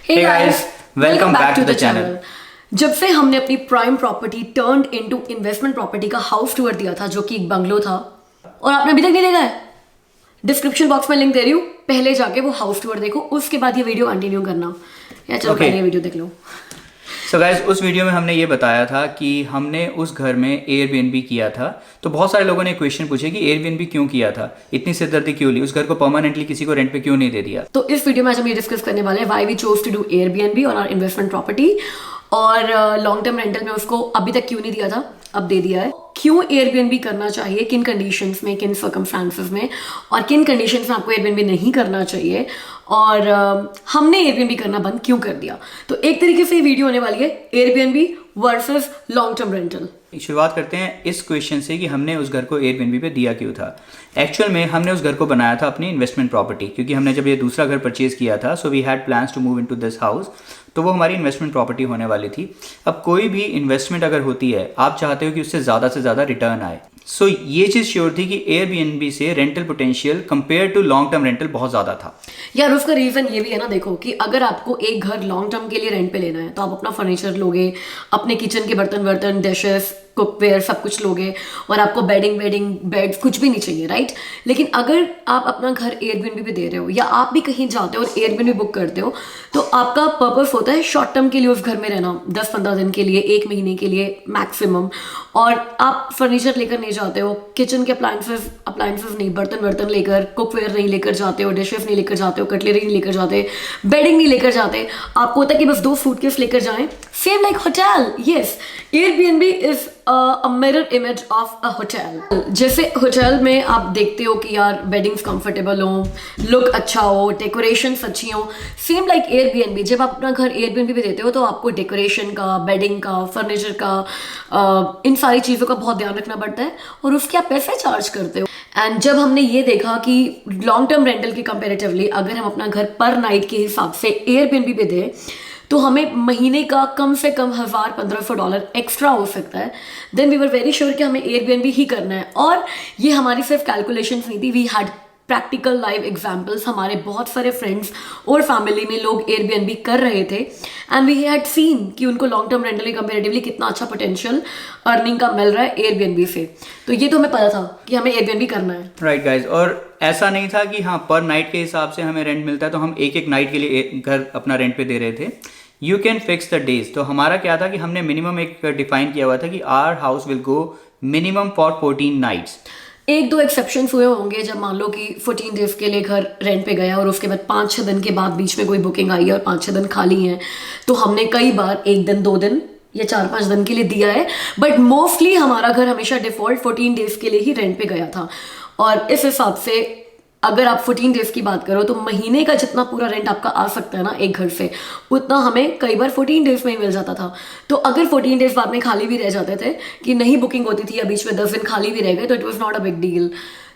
Hey guys, welcome back to the channel. जब से हमने अपनी prime property turned into investment property का हाउस टूर दिया था, जो कि एक बंगलो था, और आपने अभी तक नहीं देखा है, डिस्क्रिप्शन बॉक्स में लिंक दे रही हूँ, पहले जाके वो हाउस टूर देखो, उसके बाद ये वीडियो कंटिन्यू करना। या चलो पहले ये वीडियो देख लो। सो गाइज, उस वीडियो में हमने ये बताया था कि हमने उस घर में एयरबीएनबी किया था। तो बहुत सारे लोगों ने क्वेश्चन पूछे कि एयरबीएनबी क्यों किया था, इतनी सिरदर्दी क्यों ली, उस घर को परमानेंटली किसी को रेंट पे क्यों नहीं दे दिया। तो इस वीडियो में आज हम ये डिस्कस करने वाले हैं why we chose to do Airbnb on our investment property, और लॉन्ग टर्म रेंटल में उसको अभी तक क्यों नहीं दिया था, अब दे दिया है। क्यों एयरबीएनबी करना चाहिए, किन कंडीशंस में, किन सर्कमस्टांसेस में, और किन कंडीशंस में आपको एयरबीएनबी नहीं करना चाहिए, और हमने एयरबीएनबी करना बंद क्यों कर दिया। तो एक तरीके से ये वीडियो होने वाली है Airbnb versus long term rental. शुरुआत करते हैं इस क्वेश्चन से कि हमने उस घर को एयरबीएनबी पे दिया क्यों था। एक्चुअल में हमने उस घर को बनाया था अपनी इन्वेस्टमेंट प्रॉपर्टी, क्योंकि हमने जब ये दूसरा घर परचेज किया था, so we had plans to move into this house, तो वो हमारी इन्वेस्टमेंट प्रॉपर्टी होने वाली थी। अब कोई भी इन्वेस्टमेंट अगर होती है, आप चाहते हो कि उससे ज़्यादा से ज़्यादा रिटर्न आए। सो ये चीज़ श्योर थी कि एयरबीएनबी से rental potential compare to long term rental बहुत ज़्यादा था। यार उसका रीजन ये भी है ना, देखो कि अगर आपको एक घर लॉन्ग टर्म के लिए रेंट पे लेना है तो आप अपना फर्नीचर लोगे, अपने किचन के बर्तन डिशेस, कुकवेयर सब कुछ लोगे, और आपको बेडिंग बेड कुछ भी नहीं चाहिए, राइट। लेकिन अगर आप अपना घर एयरबीएनबी पे दे रहे हो, या आप भी कहीं जाते हो और एयरबीएनबी बुक करते हो, तो आपका पर्पस होता है शॉर्ट टर्म के लिए उस घर में रहना, 10-15 दिन के लिए, 1 महीने के लिए मैक्सिमम। और आप फर्नीचर लेकर नहीं जाते हो, किचन के अप्लायंसेस नहीं, बर्तन लेकर, कुकवेयर नहीं लेकर जाते हो, डिशेस नहीं लेकर जाते हो, कटलरी नहीं लेकर जाते, बेडिंग नहीं लेकर जाते। आपको होता है कि बस 2 सूटकेस लेकर जाएं, same like hotel. Yes, Airbnb is a mirror image of a hotel। जैसे होटल में आप देखते हो कि यार बेडिंग्स कंफर्टेबल हो, लुक अच्छा हो, डेकोरेशंस अच्छी हो, सेम लाइक एयरबीएनबी। जब आप अपना घर एयरबीएनबी पे देते हो तो आपको डेकोरेशन का, बेडिंग का, फर्नीचर का, इन सारी चीज़ों का बहुत ध्यान रखना पड़ता है, और उसके आप पैसे चार्ज करते हो। एंड जब हमने ये देखा कि लॉन्ग टर्म रेंटल के कंपेरेटिवली अगर हम अपना घर पर नाइट के हिसाब से एयरबीएनबी पे दें तो हमें महीने का कम से कम $1,000-1,500 एक्स्ट्रा हो सकता है। Then we were very sure कि हमें एयरबीएनबी ही करना है। और ये हमारी सिर्फ कैलकुलेशंस नहीं थी, we had practical live examples. हमारे बहुत सारे फ्रेंड्स और फैमिली में लोग एयरबीएनबी कर रहे थे, एंड वी हैड सीन कि उनको लॉन्ग टर्म रेंटल के कंपेरेटिवली कितना अच्छा पोटेंशियल अर्निंग का मिल रहा है एयरबीएनबी से। तो ये तो हमें पता था कि हमें एयरबीएनबी करना है, राइट गाइज। और ऐसा नहीं था कि हाँ पर नाइट के हिसाब से हमें रेंट मिलता है तो हम एक नाइट के लिए घर अपना रेंट पे दे रहे थे। You can fix the days. तो हमारा क्या था कि हमने मिनिमम एक डिफाइन किया हुआ था कि our house will go minimum for 14 nights. 1-2 exceptions हुए होंगे, जब मान लो कि 14 डेज के लिए घर रेंट पे गया और उसके बाद 5-6 दिन के बाद बीच में कोई बुकिंग आई है और 5-6 दिन खाली हैं, तो हमने कई बार 1 दिन, 2 दिन या 4-5 दिन के लिए दिया है। बट मोस्टली हमारा घर हमेशा डिफॉल्ट 14 डेज के लिए ही रेंट पे गया था। और इस हिसाब से अगर आप 14 डेज की बात करो तो महीने का जितना पूरा रेंट आपका आ सकता है ना एक घर से, उतना हमें कई बार 14 डेज में ही मिल जाता था। तो अगर 14 डेज बाद में खाली भी रह जाते थे, कि नहीं बुकिंग होती थी या बीच में 10 दिन खाली भी रह गए, तो it was not a big deal.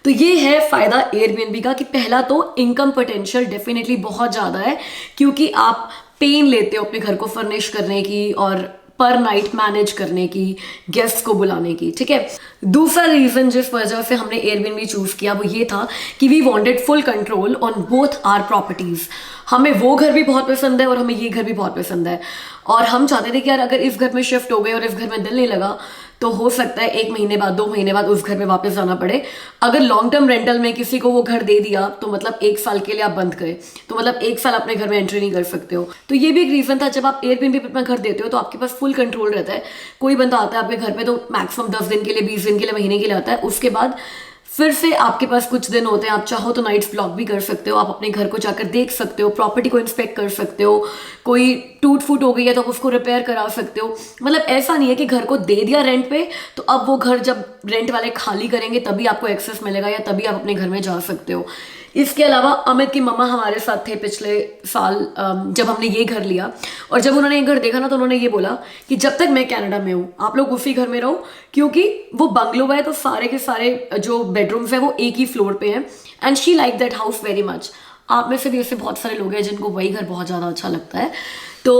तो ये है फायदा एयरबीएनबी का कि पहला तो इनकम पोटेंशियल डेफिनेटली बहुत ज़्यादा है, क्योंकि आप पेन लेते हो अपने घर को फर्निश करने की और पर नाइट मैनेज करने की, गेस्ट को बुलाने की, ठीक है। दूसरा रीजन जिस वजह से हमने एयरबीएनबी चूज किया वो ये था कि we wanted full control on both our properties. हमें वो घर भी बहुत पसंद है और हमें ये घर भी बहुत पसंद है, और हम चाहते थे कि यार अगर इस घर में शिफ्ट हो गए और इस घर में दिल नहीं लगा तो हो सकता है 1 महीने बाद, 2 महीने बाद उस घर में वापस जाना पड़े। अगर लॉन्ग टर्म रेंटल में किसी को वो घर दे दिया तो मतलब 1 साल के लिए आप बंद करें, तो मतलब 1 साल अपने घर में एंट्री नहीं कर सकते हो। तो ये भी एक रीजन था। जब आप एयरबीएनबी पे अपना घर देते हो तो आपके पास फुल कंट्रोल रहता है। कोई बंदा आता है आपके घर पे तो मैक्सिमम 10 दिन के लिए, 20 दिन के लिए, महीने के लिए आता है। उसके बाद फिर से आपके पास कुछ दिन होते हैं, आप चाहो तो नाइट्स ब्लॉक भी कर सकते हो, आप अपने घर को जाकर देख सकते हो, प्रॉपर्टी को इंस्पेक्ट कर सकते हो, कोई टूट फूट हो गई है तो आप उसको रिपेयर करा सकते हो। मतलब ऐसा नहीं है कि घर को दे दिया रेंट पे तो अब वो घर जब रेंट वाले खाली करेंगे तभी आपको एक्सेस मिलेगा या तभी आप अपने घर में जा सकते हो। इसके अलावा अमित की मम्मा हमारे साथ थे पिछले साल जब हमने ये घर लिया, और जब उन्होंने ये घर देखा ना तो उन्होंने ये बोला कि जब तक मैं कनाडा में हूँ आप लोग उसी घर में रहो, क्योंकि वो बंगलो है तो सारे के सारे जो बेडरूम्स है वो एक ही फ्लोर पे हैं, and she like that house very much. आप में से भी ऐसे बहुत सारे लोग हैं जिनको वही घर बहुत ज़्यादा अच्छा लगता है। तो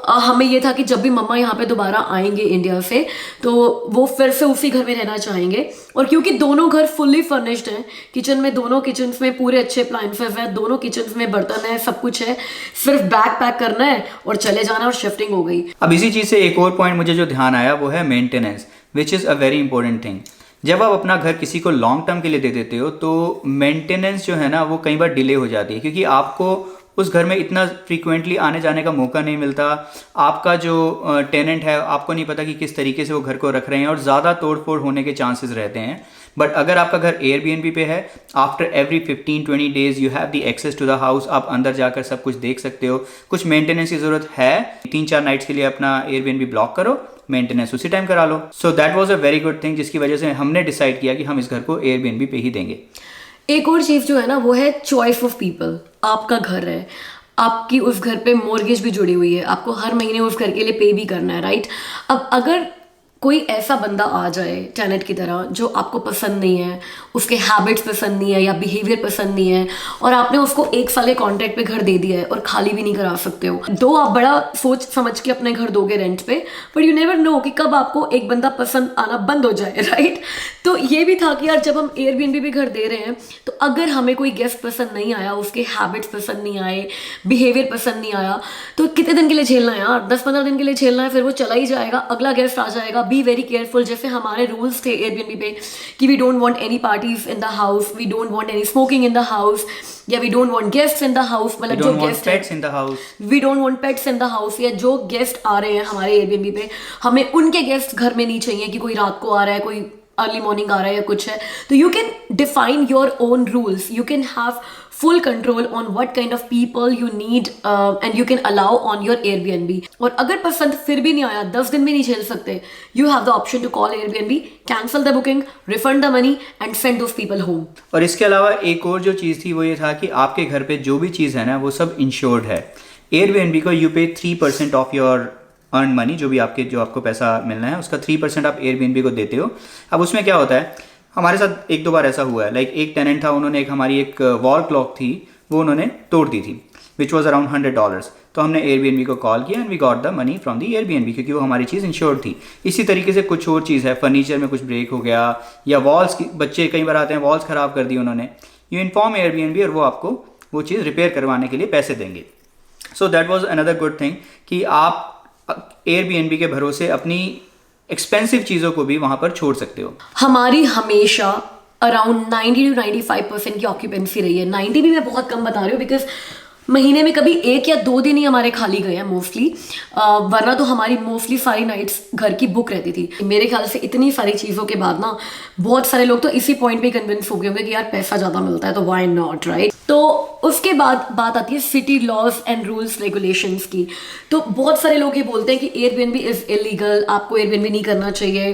हमें ये था कि जब भी मम्मा यहाँ पे दोबारा आएंगे इंडिया से तो वो फिर से उसी घर में रहना चाहेंगे। और क्योंकि दोनों घर फुल्ली फर्निश्ड हैं, किचन में दोनों किचन्स में पूरे अच्छे अप्लायंसेस हैं, दोनों किचन्स में बर्तन है, सब कुछ है, सिर्फ बैग पैक करना है और चले जाना और शिफ्टिंग हो गई। अब इसी चीज़ से एक और पॉइंट मुझे जो ध्यान आया वो है maintenance, which is a very important thing. जब आप अपना घर किसी को लॉन्ग टर्म के लिए दे देते हो तो मेंटेनेंस जो है ना वो कई बार डिले हो जाती है, क्योंकि आपको उस घर में इतना फ्रीक्वेंटली आने जाने का मौका नहीं मिलता। आपका जो टेनेंट है आपको नहीं पता कि किस तरीके से वो घर को रख रहे हैं और ज़्यादा तोड़ फोड़ होने के चांसेस रहते हैं। बट अगर आपका घर एयरबीएनबी पे है, after every 15-20 days you have the access to the house, आप अंदर जाकर सब कुछ देख सकते हो। कुछ मेंटेनेंस की ज़रूरत है, 3-4 नाइट्स के लिए अपना एयरबीएनबी ब्लॉक करो, मेंटेनेंस उसी टाइम करा लो। So that was a very good thing, जिसकी वजह से हमने डिसाइड किया कि हम इस घर को एयरबीएनबी पे ही देंगे। एक और चीज़ जो है ना वो है चॉइस ऑफ पीपल। आपका घर है, आपकी उस घर पे मॉर्गेज भी जुड़ी हुई है, आपको हर महीने उस घर के लिए पे भी करना है, राइट। अब अगर कोई ऐसा बंदा आ जाए टेनेंट की तरह जो आपको पसंद नहीं है, उसके हैबिट्स पसंद नहीं है या बिहेवियर पसंद नहीं है, और आपने उसको 1 साल के कॉन्ट्रैक्ट पे घर दे दिया है और खाली भी नहीं करा सकते हो, तो आप बड़ा सोच समझ के अपने घर दोगे रेंट पे, बट यू नेवर नो कि कब आपको एक बंदा पसंद आना बंद हो जाए, राइट। तो ये भी था कि यार जब हम एयरबीएनबी भी घर दे रहे हैं तो अगर हमें कोई गेस्ट पसंद नहीं आया, उसके हैबिट्स पसंद नहीं आए, बिहेवियर पसंद नहीं आया, तो कितने दिन के लिए झेलना है यार? 10-15 दिन के लिए झेलना है, फिर वो चला ही जाएगा, अगला गेस्ट आ जाएगा। Be very careful. जैसे हमारे रूल्स थे एयरबीएनबी पे कि we don't want any parties in the house, we don't want any smoking in the house, या we don't want guests in the house, मतलब जो guest pets in the house, we don't want pets in the house, या जो guest आ रहे हैं हमारे Airbnb पे हमें उनके गेस्ट घर में नहीं चाहिए कि कोई रात को आ रहा है, कोई अर्ली मॉर्निंग आ रहा है या कुछ है। तो you can define your own rules, you can have full control on what kind of people you need and you can allow on your Airbnb। और अगर पसंद फिर भी नहीं आया, 10 दिन भी नहीं झेल सकते, you have the option to call Airbnb, cancel the booking, refund the money and send those people home। और इसके अलावा एक और जो चीज़ थी वो ये था कि आपके घर पे जो भी चीज़ है ना वो सब इंश्योर्ड है। एयरबीएनबी को यू पे 3% ऑफ योर अर्न मनी, जो आपको पैसा मिलना है उसका 3% आप एयरबीएनबी को देते हो। अब उसमें क्या होता है, हमारे साथ 1-2 बार ऐसा हुआ है, लाइक एक टेनेंट था, उन्होंने हमारी एक वॉल क्लॉक थी वो उन्होंने तोड़ दी थी, विच वॉज अराउंड $100। तो हमने एयरबीएनबी को कॉल किया and we got the money from the Airbnb, क्योंकि वो हमारी चीज़ इंश्योर्ड थी। इसी तरीके से कुछ और चीज़ है, फर्नीचर में कुछ ब्रेक हो गया या वॉल्स की, बच्चे कई बार आते हैं वॉल्स ख़राब कर दी उन्होंने, यू इन्फॉर्म एयरबीएनबी और वो आपको वो चीज़ रिपेयर करवाने के लिए पैसे देंगे। So that was another good thing कि आप एयरबीएनबी के भरोसे अपनी एक्सपेंसिव चीज़ों को भी वहाँ पर छोड़ सकते हो। हमारी हमेशा अराउंड 90 to 95% की ऑक्यूपेंसी रही है। 90 भी मैं बहुत कम बता रही हूँ बिकॉज महीने में कभी 1 या 2 दिन ही हमारे खाली गए हैं मोस्टली, वरना तो हमारी मोस्टली सारी नाइट्स घर की बुक रहती थी। मेरे ख्याल से इतनी सारी चीज़ों के बाद ना बहुत सारे लोग तो इसी पॉइंट पे कन्विंस हो गए होंगे कि यार पैसा ज़्यादा मिलता है तो व्हाई नॉट, राइट। तो उसके बाद बात आती है city laws and rules regulations की। तो बहुत सारे लोग ये बोलते हैं कि एयरबीएनबी इज़ इलीगल, आपको एयरबीएनबी नहीं करना चाहिए,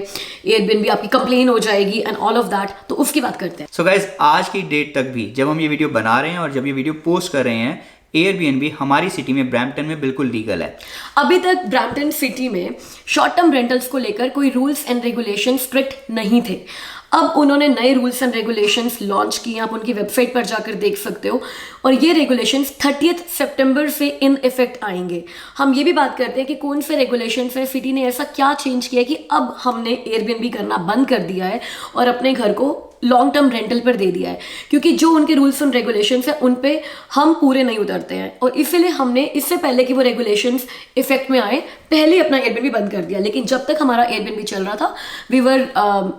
एयरबीएनबी आपकी कंप्लेन हो जाएगी एंड ऑल ऑफ दैट। तो उसकी बात करते हैं। सो गाइज, आज की डेट तक भी जब हम ये वीडियो बना रहे हैं और जब ये वीडियो पोस्ट कर रहे हैं, एयरबीएनबी हमारी सिटी में ब्रैम्पटन में बिल्कुल लीगल है। अभी तक ब्रैम्पटन सिटी में शॉर्ट टर्म रेंटल्स को लेकर कोई रूल्स एंड रेगुलेशन स्ट्रिक्ट नहीं थे। अब उन्होंने नए रूल्स एंड रेगुलेशंस लॉन्च किए, आप उनकी वेबसाइट पर जाकर देख सकते हो, और ये रेगुलेशंस 30 सितंबर से इन इफेक्ट आएंगे। हम ये भी बात करते हैं कि कौन से रेगुलेशंस है, सिटी ने ऐसा क्या चेंज किया कि अब हमने एयरबीएनबी करना बंद कर दिया है और अपने घर को लॉन्ग टर्म रेंटल पर दे दिया है, क्योंकि जो उनके रूल्स एंड रेगुलेशंस है उन पे हम पूरे नहीं उतरते हैं, और इसीलिए हमने इससे पहले कि वो रेगुलेशंस इफेक्ट में आए पहले अपना एयरबीएनबी बंद कर दिया। लेकिन जब तक हमारा एयरबीएनबी चल रहा था, we were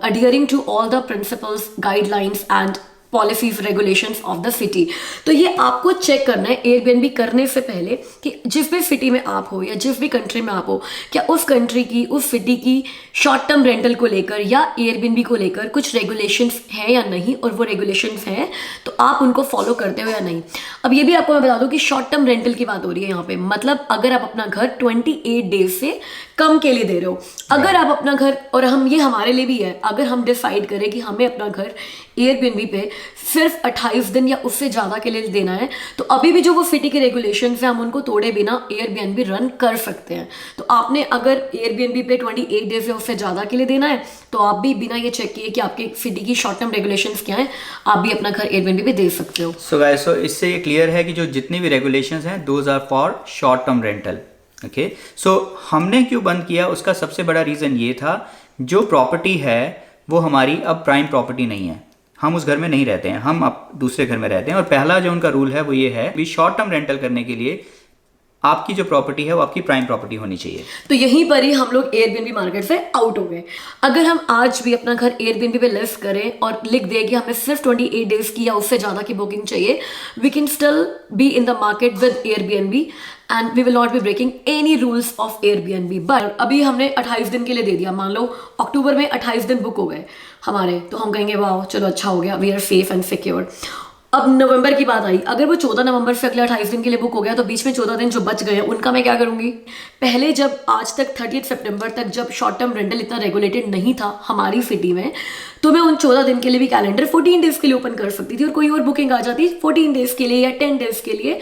adhering to all the principles, guidelines and policies regulations of the city. तो ये आपको चेक करना है एयरबीएनबी करने से पहले कि जिस भी सिटी में आप हो या जिस भी कंट्री में आप हो, क्या उस कंट्री की, उस सिटी की शॉर्ट टर्म रेंटल को लेकर या एयरबीएनबी को लेकर कुछ रेगुलेशंस हैं या नहीं, और वो रेगुलेशंस हैं तो आप उनको फॉलो करते हो या नहीं। अब ये भी आपको मैं बता दूं कि शॉर्ट टर्म रेंटल की बात हो रही है यहाँ पे, मतलब अगर आप अपना घर 28 डेज से कम के लिए दे रहे हो, अगर आप अपना घर, और हम ये हमारे लिए भी है, अगर हम डिसाइड करें कि हमें अपना घर एयरबीएनबी पे सिर्फ 28 दिन या उससे ज़्यादा के लिए देना है, तो अभी भी जो वो सिटी के रेगुलेशंस हैं हम उनको तोड़े बिना एयरबीएनबी रन कर सकते हैं। तो आपने अगर एयरबीएनबी पे 28 डेज या उससे ज़्यादा के लिए देना है तो आप भी बिना ये चेक किए कि आपके सिटी की शॉर्ट टर्म रेगुलेशंस क्या हैं, आप भी अपना घर एयरबीएनबी पे दे सकते हो। सो गाइस, सो इससे ये क्लियर है कि जो जितनी भी रेगुलेशंस हैं those are for short term rental. Okay, so हमने क्यों बंद किया, उसका सबसे बड़ा रीज़न ये था, जो प्रॉपर्टी है वो हमारी अब प्राइम प्रॉपर्टी नहीं है, हम उस घर में नहीं रहते हैं, हम अब दूसरे घर में रहते हैं। और पहला जो उनका रूल है वो ये है कि शॉर्ट टर्म रेंटल करने के लिए आपकी जो प्रॉपर्टी है वो आपकी प्राइम प्रॉपर्टी होनी चाहिए। तो यहीं पर ही हम लोग एयरबीएनबी मार्केट से आउट हो गए। अगर हम आज भी अपना घर एयरबीएनबी पे लिस्ट करें और लिख दें कि हमें सिर्फ 28 डेज की या उससे ज़्यादा की बुकिंग चाहिए, we can still be in the market with Airbnb and we will not be breaking any rules of Airbnb. But अभी हमने 28 दिन के लिए दे दिया, मान लो अक्टूबर में 28 दिन बुक हो गए हमारे, तो हम कहेंगे वाह चलो अच्छा हो गया, we are safe and secure. अब नवंबर की बात आई, अगर वो 14 नवंबर से अगले 28 दिन के लिए बुक हो गया तो बीच में 14 दिन जो बच गए हैं उनका मैं क्या करूंगी। पहले जब आज तक 30 सितंबर तक जब शॉर्ट टर्म रेंटल इतना रेगुलेटेड नहीं था हमारी सिटी में, तो मैं उन 14 दिन के लिए भी कैलेंडर 14 डेज के लिए ओपन कर सकती थी और कोई और बुकिंग आ जाती 14 डेज के लिए या 10 डेज के लिए,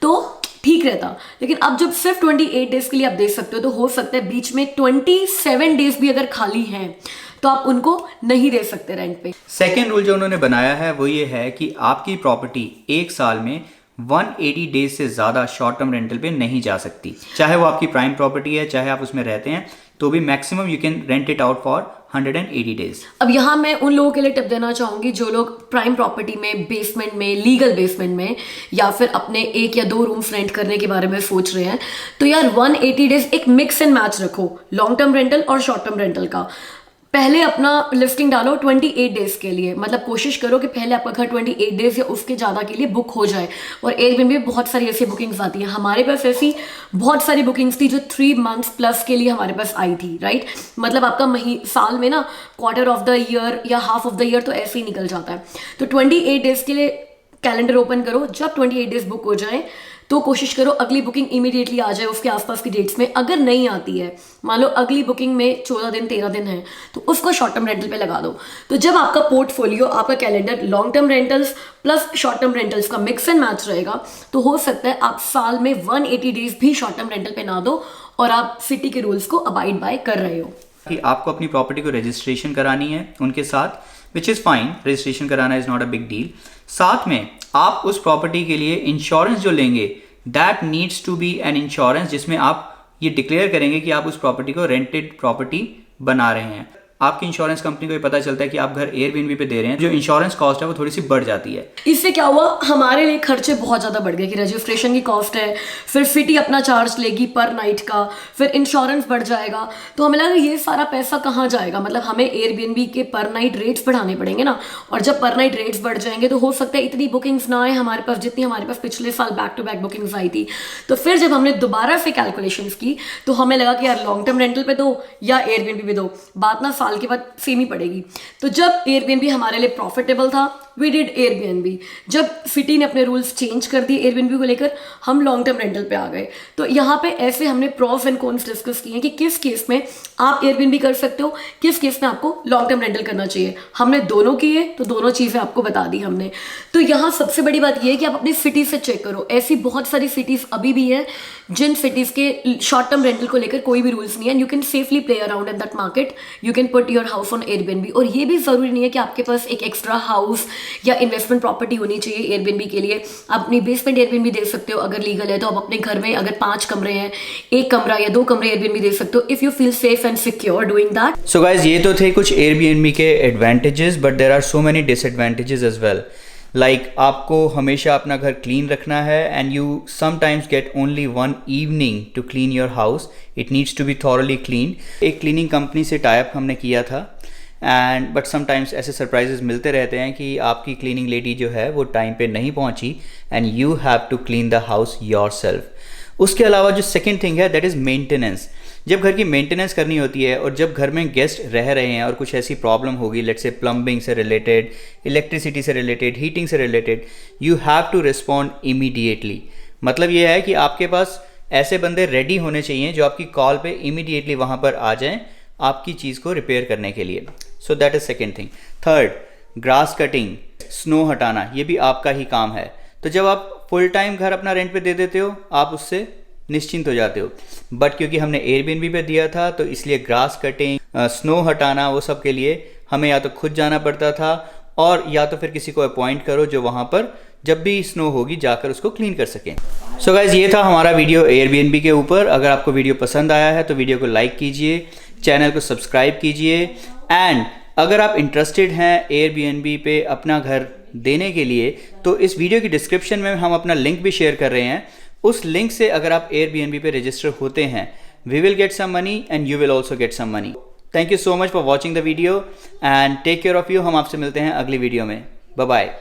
तो ठीक रहता। लेकिन अब जब सिर्फ 28 डेज के लिए आप दे सकते हो, तो हो सकता है बीच में 27 डेज भी अगर खाली हैं तो आप उनको नहीं दे सकते रेंट पे। सेकेंड रूल जो उन्होंने बनाया है वो ये है कि आपकी प्रॉपर्टी एक साल में 180 डेज से ज़्यादा शॉर्ट टर्म रेंटल पे नहीं जा सकती, चाहे वो आपकी प्राइम प्रॉपर्टी है, चाहे आप उसमें रहते हैं, तो भी maximum you can rent it out for 180 days. अब यहाँ मैं उन लोगों के लिए टिप देना चाहूंगी जो लोग प्राइम प्रॉपर्टी में, बेसमेंट में, लीगल बेसमेंट में या फिर अपने 1 या 2 रूम्स रेंट करने के बारे में सोच रहे हैं, तो यार 180 डेज एक मिक्स एंड मैच रखो, लॉन्ग टर्म रेंटल और शॉर्ट टर्म रेंटल का। पहले अपना लिस्टिंग डालो 28 डेज के लिए, मतलब कोशिश करो कि पहले आपका घर 28 डेज या उसके ज़्यादा के लिए बुक हो जाए। और एयरबीएनबी में बहुत सारी ऐसी बुकिंग्स आती हैं, हमारे पास ऐसी बहुत सारी बुकिंग्स थी जो 3 मंथ्स प्लस के लिए हमारे पास आई थी, राइट। मतलब आपका साल में ना क्वार्टर ऑफ द ईयर या हाफ ऑफ द ईयर तो ऐसे ही निकल जाता है। तो 28 डेज के लिए कैलेंडर ओपन करो, जब 28 डेज बुक हो जाए तो कोशिश करो अगली बुकिंग इमीडिएटली आ जाए उसके आसपास की डेट्स में। अगर नहीं आती है, मान लो अगली बुकिंग में 14 दिन 13 दिन है, तो उसको शॉर्ट टर्म रेंटल पे लगा दो। तो जब आपका पोर्टफोलियो, आपका calendar long term rentals plus short term rentals का मिक्स एंड मैच रहेगा, तो हो सकता है आप साल में 180 डेज भी शॉर्ट टर्म रेंटल पे ना दो और आप सिटी के रूल्स को अबाइड बाय कर रहे हो। कि आपको अपनी प्रॉपर्टी को रजिस्ट्रेशन करानी है उनके साथ, विच इज़ फाइन, रजिस्ट्रेशन कराना is not a big deal. साथ में आप उस प्रॉपर्टी के लिए इंश्योरेंस जो लेंगे, that needs to be an insurance जिसमें आप ये डिक्लेयर करेंगे कि आप उस प्रॉपर्टी को रेंटेड प्रॉपर्टी बना रहे हैं। आपकी इंश्योरेंस कंपनी को ये पता चलता है कि आप घर एयरबीएनबी पे दे रहे हैं, जो इंश्योरेंस कॉस्ट है वो थोड़ी सी बढ़ जाती है। इससे क्या हुआ, हमारे लिए खर्चे बहुत ज़्यादा बढ़ गए कि रजिस्ट्रेशन की कॉस्ट है, फिर सिटी अपना चार्ज लेगी पर नाइट का, फिर इंश्योरेंस बढ़ जाएगा। तो हमें लगा ये सारा पैसा कहाँ जाएगा, मतलब हमें एयरबीएनबी के पर नाइट रेट्स बढ़ाने पड़ेंगे ना। और जब पर नाइट रेट्स बढ़ जाएंगे तो हो सकता है इतनी बुकिंग्स ना आए हमारे पास जितनी हमारे पास पिछले साल बैक टू बैक बुकिंग्स आई थी। तो फिर जब हमने दोबारा से कैलकुलेशंस की तो हमें लगा कि यार लॉन्ग टर्म रेंटल पे दो या एयरबीएनबी पे दो, बात ना साल के बाद सेम ही पड़ेगी। तो जब एयरबीएनबी हमारे लिए प्रॉफिटेबल था, वी डिड एयरबीएनबी। जब सिटी ने अपने रूल्स चेंज कर दिए एयरबीएनबी को लेकर, हम लॉन्ग टर्म रेंटल पे आ गए। तो यहाँ पे ऐसे हमने प्रॉस एंड कॉन्स डिस्कस किए कि किस केस में आप एयरबीएनबी कर सकते हो, किस केस में आपको लॉन्ग टर्म रेंटल करना चाहिए। हमने दोनों किए, तो दोनों चीज़ें आपको बता दी हमने। तो यहाँ सबसे बड़ी बात यह है कि आप अपनी सिटी से चेक करो। ऐसी बहुत सारी सिटीज़ अभी भी हैं जिन सिटीज़ के शॉर्ट टर्म रेंटल को लेकर कोई भी रूल्स नहीं है, and you can safely play around in that market, you can put your house on Airbnb. और ये भी ज़रूरी नहीं है कि आपके पास एक एक्स्ट्रा हाउस या इन्वेस्टमेंट प्रॉपर्टी होनी चाहिए एयरबीएनबी के लिए। आप अपनी बेसमेंट एयरबीएनबी दे सकते हो अगर लीगल है, तो आप अपने घर में अगर 5 कमरे हैं, 1 कमरा या 2 कमरे एयरबीएनबी दे सकते हो if you feel safe and secure doing that. So guys, ये तो थे कुछ एयरबीएनबी के advantages, but there are so many disadvantages as well. Like आपको हमेशा अपना घर क्लीन रखना है and you sometimes get only 1 evening to clean your house, it needs to be thoroughly clean. एक क्लीनिंग कंपनी से टाई अप हमने किया था, एंड बट समटाइम्स ऐसे सरप्राइजेस मिलते रहते हैं कि आपकी क्लीनिंग लेडी जो है वो टाइम पे नहीं पहुंची and you have to clean the house yourself. उसके अलावा जो सेकंड थिंग है दैट इज़ मेंटेनेंस। जब घर की मेंटेनेंस करनी होती है और जब घर में गेस्ट रह रहे हैं और कुछ ऐसी प्रॉब्लम होगी, लेट्स से प्लम्बिंग से रिलेटेड, इलेक्ट्रिसिटी से रिलेटेड, हीटिंग से related, you have to respond immediately. मतलब ये है कि आपके पास ऐसे बंदे रेडी होने चाहिए जो आपकी कॉल पे इमीडिएटली वहाँ पर आ जाएं आपकी चीज़ को रिपेयर करने के लिए। So that is second thing. Third, grass cutting. Snow हटाना, ये भी आपका ही काम है। तो जब आप फुल टाइम घर अपना रेंट पे दे देते हो, आप उससे निश्चिंत हो जाते हो। बट क्योंकि हमने एयरबीएनबी पे दिया था, तो इसलिए ग्रास कटिंग, स्नो हटाना, वो सब के लिए हमें या तो खुद जाना पड़ता था और या तो फिर किसी को अपॉइंट करो जो वहाँ पर जब भी स्नो होगी जाकर उसको क्लीन कर सकें। सो गाइज, ये था हमारा वीडियो एयरबीएनबी के ऊपर। अगर आपको वीडियो पसंद आया है तो वीडियो को लाइक कीजिए, चैनल को सब्सक्राइब कीजिए, एंड अगर आप इंटरेस्टेड हैं एयरबीएनबी पे अपना घर देने के लिए, तो इस वीडियो की डिस्क्रिप्शन में हम अपना लिंक भी शेयर कर रहे हैं। उस लिंक से अगर आप एयरबीएनबी पे रजिस्टर होते हैं, we will get some money and you will also get some money. Thank you so much for watching the video and take care of you. हम आपसे मिलते हैं अगली वीडियो में। Bye bye.